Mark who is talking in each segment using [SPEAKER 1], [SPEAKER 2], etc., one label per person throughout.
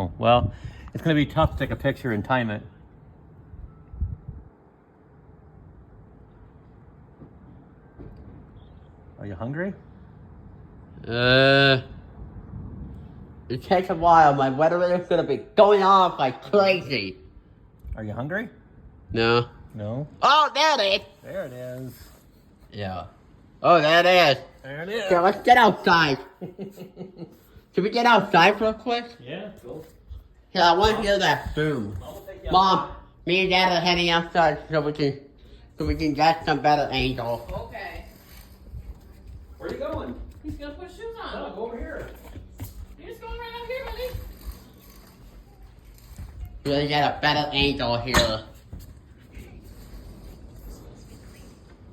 [SPEAKER 1] Oh, well, it's going to be tough to take a picture and time it. Are you hungry?
[SPEAKER 2] It takes a while. My weather is gonna be going off like crazy.
[SPEAKER 1] Are you hungry?
[SPEAKER 2] No.
[SPEAKER 1] No.
[SPEAKER 2] Oh, there it is.
[SPEAKER 1] There it is.
[SPEAKER 2] Yeah. Oh, there it is.
[SPEAKER 1] There it is.
[SPEAKER 2] So let's get outside. Should we get outside real quick?
[SPEAKER 1] Yeah, cool.
[SPEAKER 2] Yeah, I want to hear that boom. Mom, me and Dad are heading outside so we can get some better angles.
[SPEAKER 3] Okay.
[SPEAKER 1] Where are you going?
[SPEAKER 3] He's gonna put shoes on.
[SPEAKER 1] No, go over here.
[SPEAKER 3] You're just going right out here, buddy.
[SPEAKER 2] We're gonna get a better angle here.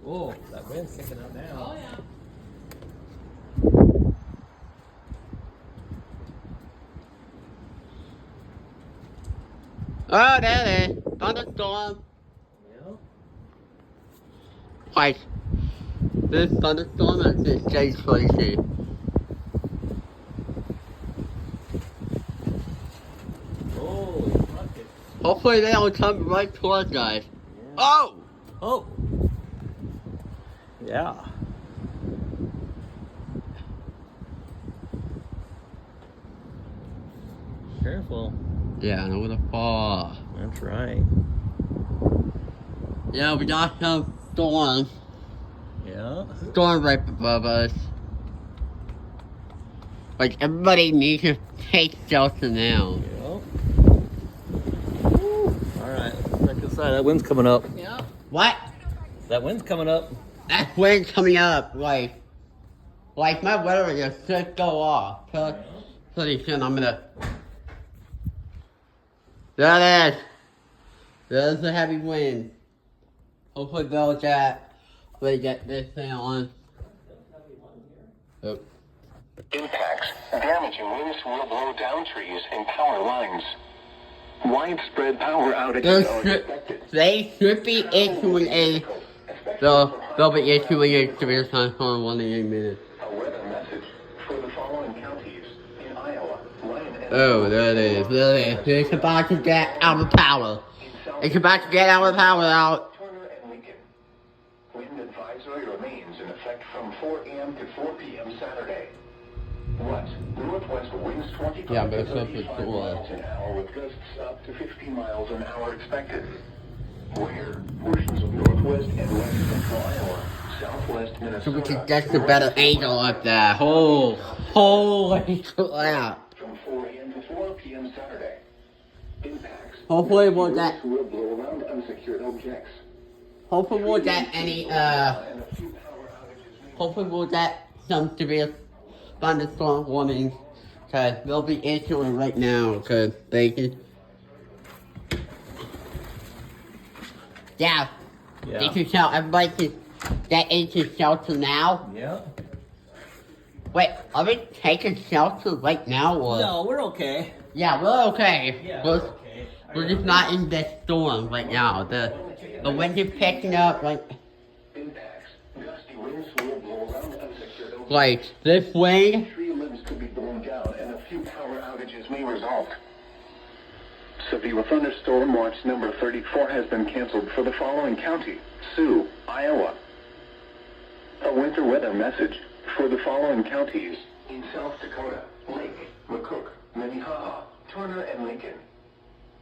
[SPEAKER 1] Oh, that wind's kicking up now.
[SPEAKER 3] Oh yeah.
[SPEAKER 2] Oh, there it is. Thunderstorm.
[SPEAKER 1] Yeah.
[SPEAKER 2] Like, this thunderstorm is just getting crazy.
[SPEAKER 1] Holy bucket.
[SPEAKER 2] Hopefully they don't come right towards us.
[SPEAKER 1] Yeah.
[SPEAKER 2] Oh!
[SPEAKER 1] Oh. Yeah. Careful.
[SPEAKER 2] Yeah, I know where to fall.
[SPEAKER 1] That's right.
[SPEAKER 2] Yeah, we got some storm.
[SPEAKER 1] Yeah.
[SPEAKER 2] Storm right above us. Like, everybody needs to take shelter now.
[SPEAKER 1] Yep. Alright, let's back inside. That wind's coming up.
[SPEAKER 3] Yeah.
[SPEAKER 2] What?
[SPEAKER 1] That wind's coming up.
[SPEAKER 2] That wind coming up, like my weather just should go off. Pretty soon I'm gonna. There it is. There's a heavy wind. Hopefully they'll get this thing on. Oh.
[SPEAKER 4] Impacts, damaging winds will blow down trees and power lines. Widespread power outages are expected.
[SPEAKER 2] They should be issuing a. They'll be issuing a severe thunderstorm warning in a minute.
[SPEAKER 4] A weather message for the following counties in Iowa, Lyon, and
[SPEAKER 2] Oh, there it is. There it is. It's about to get out of power. It's about to get our power out.
[SPEAKER 4] Turner and Lincoln. Wind advisory remains in effect from 4 a.m. to 4 p.m. Saturday. What? Northwest winds 25
[SPEAKER 2] Yeah, but
[SPEAKER 4] to
[SPEAKER 2] it's not
[SPEAKER 4] 35
[SPEAKER 2] for sure.
[SPEAKER 4] miles an hour with gusts up to 50 miles an hour expected. Where? Portions of northwest and west central Iowa, southwest Minnesota.
[SPEAKER 2] So we can get the better angle of that. Oh, holy crap.
[SPEAKER 4] From 4 a.m. to 4 p.m. Saturday. Impacts.
[SPEAKER 2] Hopefully we'll get,
[SPEAKER 4] Will blow around unsecured objects.
[SPEAKER 2] hopefully we'll get any,
[SPEAKER 4] And a few power outages may
[SPEAKER 2] hopefully we'll get some severe thunderstorm warnings. Cause they'll be issuing right now, cause they can. Yeah.
[SPEAKER 1] Yeah.
[SPEAKER 2] They can tell everybody to get into shelter now.
[SPEAKER 1] Yeah.
[SPEAKER 2] Wait, are we taking shelter right now or?
[SPEAKER 1] No, we're okay.
[SPEAKER 2] Yeah, we're okay.
[SPEAKER 1] Yeah,
[SPEAKER 2] we're,
[SPEAKER 1] we're okay.
[SPEAKER 2] we're just not in this storm right now. The wind is picking up like
[SPEAKER 4] impacts. Gusty winds will blow around unsecured objects.
[SPEAKER 2] like this wind.
[SPEAKER 4] Tree limbs could be blown down and a few power outages may result. Severe thunderstorm watch number 34 has been canceled for the following county: Sioux, Iowa. A winter weather message for the following counties in South Dakota: Lake, McCook, Minnehaha, Turner, and Lincoln.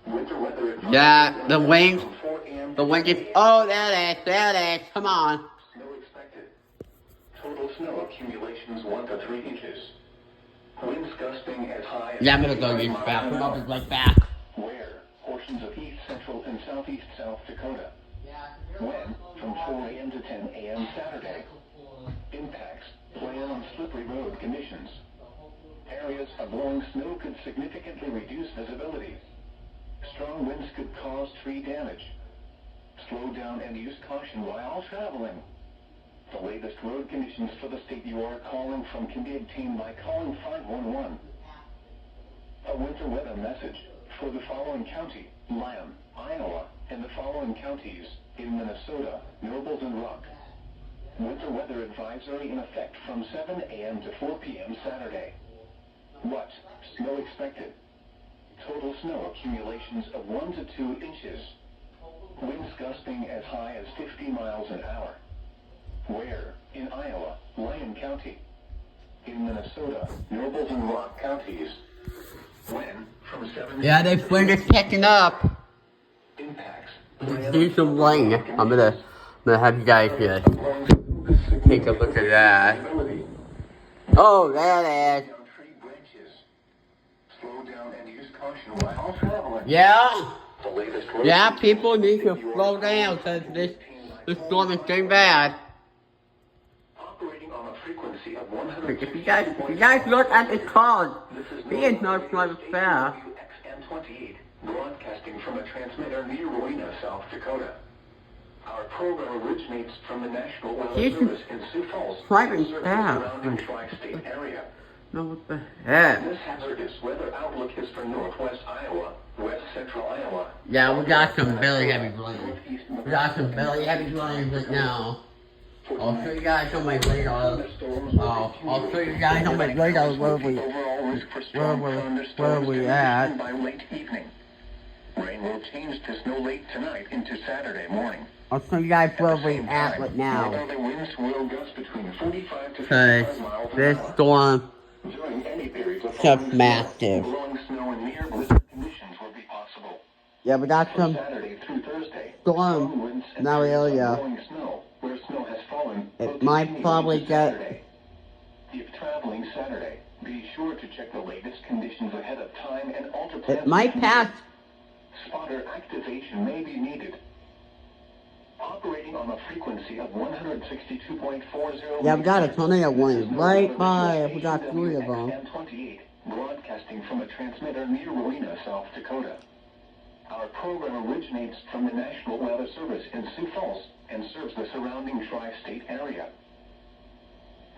[SPEAKER 4] Winter weather advisory.
[SPEAKER 2] Yeah, the wind.
[SPEAKER 4] From 4 a.m.
[SPEAKER 2] The
[SPEAKER 4] to
[SPEAKER 2] wind
[SPEAKER 4] 8
[SPEAKER 2] is.
[SPEAKER 4] a.m.
[SPEAKER 2] Oh, there it is. There it is. Come on.
[SPEAKER 4] Snow expected. Total snow accumulations 1 to 3 inches. Winds gusting as high as
[SPEAKER 2] Yeah, I'm gonna go
[SPEAKER 4] 55
[SPEAKER 2] use the
[SPEAKER 4] miles
[SPEAKER 2] bathroom.
[SPEAKER 4] an
[SPEAKER 2] I'll
[SPEAKER 4] hour.
[SPEAKER 2] be right back.
[SPEAKER 4] Where? Portions of east, central, and southeast South Dakota. When? From 4 a.m. to 10 a.m. Saturday. Impacts. Plan on slippery road conditions. Areas of blowing snow could significantly reduce visibility. Strong winds could cause tree damage. Slow down and use caution while traveling. The latest road conditions for the state you are calling from can be obtained by calling 511. A winter weather message for the following county: Lyon, Iowa, and the following counties in Minnesota: Nobles and Rock. Winter weather advisory in effect from 7 a.m. to 4 p.m. Saturday. What? Snow expected. potential snow accumulations of 1 to 2 inches. Winds gusting as high as 50 miles an hour. Where? In Iowa, Lyon County. In Minnesota, Nobles and Rock counties. When? From 7
[SPEAKER 2] Yeah, this wind is picking up.
[SPEAKER 4] impacts.
[SPEAKER 2] See some rain. I'm gonna have you guys here. Take a look at that. Oh, there it is.
[SPEAKER 4] Tree branches. Slow down and use caution while traveling.
[SPEAKER 2] Yeah.
[SPEAKER 4] The latest
[SPEAKER 2] Yeah, people need to slow down because this storm is getting bad.
[SPEAKER 4] operating on a frequency of 100.
[SPEAKER 2] If you guys look at the card, he is not slowing fast.
[SPEAKER 4] WXN28, broadcasting from a transmitter near Rowena, South Dakota. Our program originates from the National Weather
[SPEAKER 2] He's
[SPEAKER 4] Service in Sioux Falls,
[SPEAKER 2] driving
[SPEAKER 4] and serves the
[SPEAKER 2] fast.
[SPEAKER 4] surrounding tri-state area.
[SPEAKER 2] No, what the heck?
[SPEAKER 4] This hazardous weather outlook is for northwest Iowa, west central Iowa.
[SPEAKER 2] Yeah, we got some very heavy rain. We got some very heavy rain right now. I'll show you guys on my radar. I'll show you guys on my radar where we at.
[SPEAKER 4] By late evening. Rain will change to snow late tonight into Saturday morning.
[SPEAKER 2] I'll show you guys where we at right now.
[SPEAKER 4] The winds will gust between 45 to
[SPEAKER 2] Because
[SPEAKER 4] 55 miles an
[SPEAKER 2] this
[SPEAKER 4] hour.
[SPEAKER 2] storm
[SPEAKER 4] During any periods of
[SPEAKER 2] is
[SPEAKER 4] falling snow,
[SPEAKER 2] massive.
[SPEAKER 4] blowing snow and near blizzard conditions will be possible.
[SPEAKER 2] Yeah, we got
[SPEAKER 4] From
[SPEAKER 2] some
[SPEAKER 4] Saturday through Thursday,
[SPEAKER 2] storm
[SPEAKER 4] strong winds
[SPEAKER 2] in
[SPEAKER 4] and
[SPEAKER 2] our
[SPEAKER 4] periods of
[SPEAKER 2] area.
[SPEAKER 4] blowing snow where snow has fallen will
[SPEAKER 2] It might
[SPEAKER 4] continue
[SPEAKER 2] probably
[SPEAKER 4] into
[SPEAKER 2] get.
[SPEAKER 4] Saturday. If traveling Saturday, be sure to check the latest conditions ahead of time and alter plans.
[SPEAKER 2] It might pass.
[SPEAKER 4] Spotter activation may be needed. Operating on a frequency of 162.40.
[SPEAKER 2] Yeah, we got a tornado warning right by. We got 3 of them.
[SPEAKER 4] WXN28, broadcasting from a transmitter near Rowena, South Dakota. Our program originates from the National Weather Service in Sioux Falls and serves the surrounding tri-state area.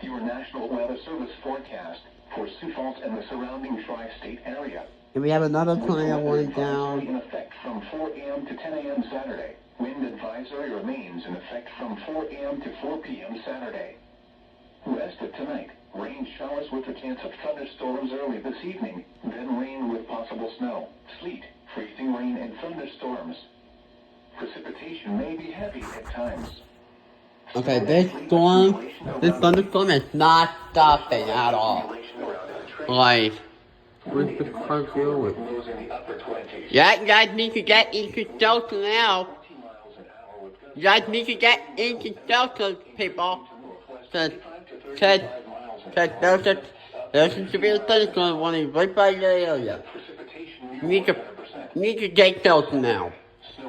[SPEAKER 4] Your National Weather Service forecast for Sioux Falls and the surrounding tri-state area.
[SPEAKER 2] And we have another tornado warning
[SPEAKER 4] Advisory
[SPEAKER 2] down.
[SPEAKER 4] in effect from 4 a.m. to 10 a.m. Saturday. Wind advisory remains in effect from 4 a.m. to 4 p.m. Saturday. Rest of tonight. Rain showers with a chance of thunderstorms early this evening, then rain with possible snow, sleet, freezing rain, and thunderstorms. Precipitation may be heavy at times.
[SPEAKER 2] Okay, this thunderstorm is not stopping at all. Like, what's the fuck doing? Yeah, you guys need to get into shelter now. You guys need to get into shelter, people. Cause there's a severe thunderstorm warning right by your area. You need to get shelter now.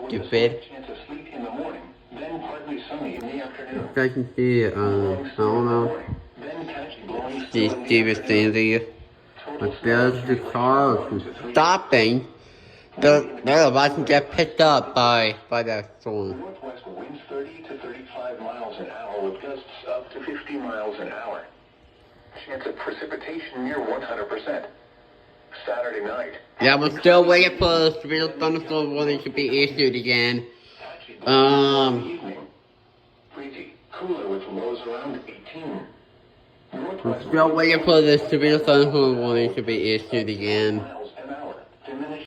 [SPEAKER 2] Stupid. You guys can see, I don't know. See Steve standing there. But there's the cars stopping. They're about to get picked up by that storm.
[SPEAKER 4] Northwest winds 30 to 35 miles an hour with gusts up to 50 miles an hour. Chance of precipitation near 100%. Saturday night.
[SPEAKER 2] Yeah, we're still waiting for the severe thunderstorm warning to be issued again.
[SPEAKER 4] Breezy, cooler with lows around 18.
[SPEAKER 2] We're still waiting for the severe thunderstorm warning to be issued again.